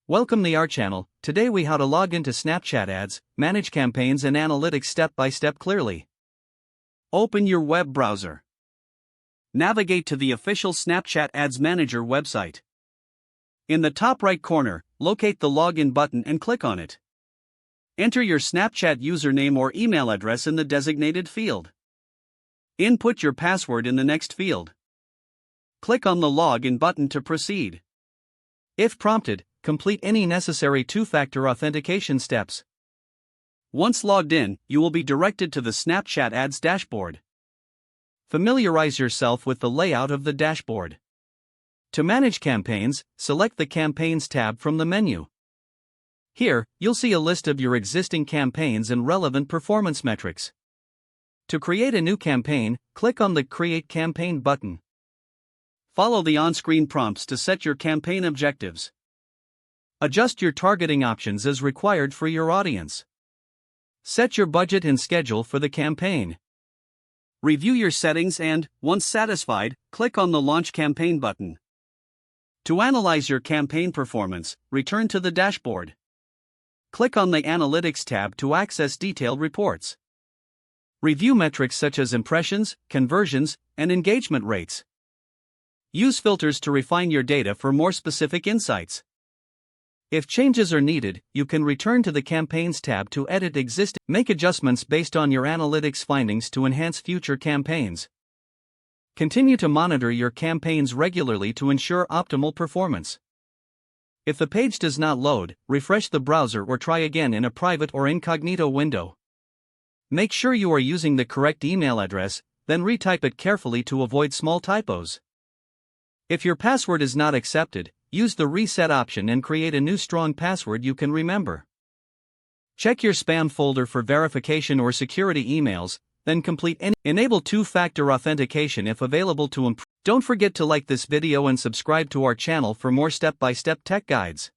Welcome to our channel. Today we how to log into Snapchat ads, manage campaigns and analytics step by step clearly. Open your web browser. Navigate to the official Snapchat Ads Manager website. In the top right corner, locate the login button and click on it. Enter your Snapchat username or email address in the designated field. Input your password in the next field. Click on the login button to proceed. If prompted, complete any necessary two-factor authentication steps. Once logged in, you will be directed to the Snapchat Ads dashboard. Familiarize yourself with the layout of the dashboard. To manage campaigns, select the Campaigns tab from the menu. Here, you'll see a list of your existing campaigns and relevant performance metrics. To create a new campaign, click on the Create Campaign button. Follow the on-screen prompts to set your campaign objectives. Adjust your targeting options as required for your audience. Set your budget and schedule for the campaign. Review your settings and, once satisfied, click on the Launch Campaign button. To analyze your campaign performance, return to the dashboard. Click on the Analytics tab to access detailed reports. Review metrics such as impressions, conversions, and engagement rates. Use filters to refine your data for more specific insights. If changes are needed, you can return to the Campaigns tab to edit existing. Make adjustments based on your analytics findings to enhance future campaigns. Continue to monitor your campaigns regularly to ensure optimal performance. If the page does not load, refresh the browser or try again in a private or incognito window. Make sure you are using the correct email address, then retype it carefully to avoid small typos. If your password is not accepted, use the reset option and create a new strong password you can remember. Check your spam folder for verification or security emails, then complete any. Enable two-factor authentication if available to improve. Don't forget to like this video and subscribe to our channel for more step-by-step tech guides.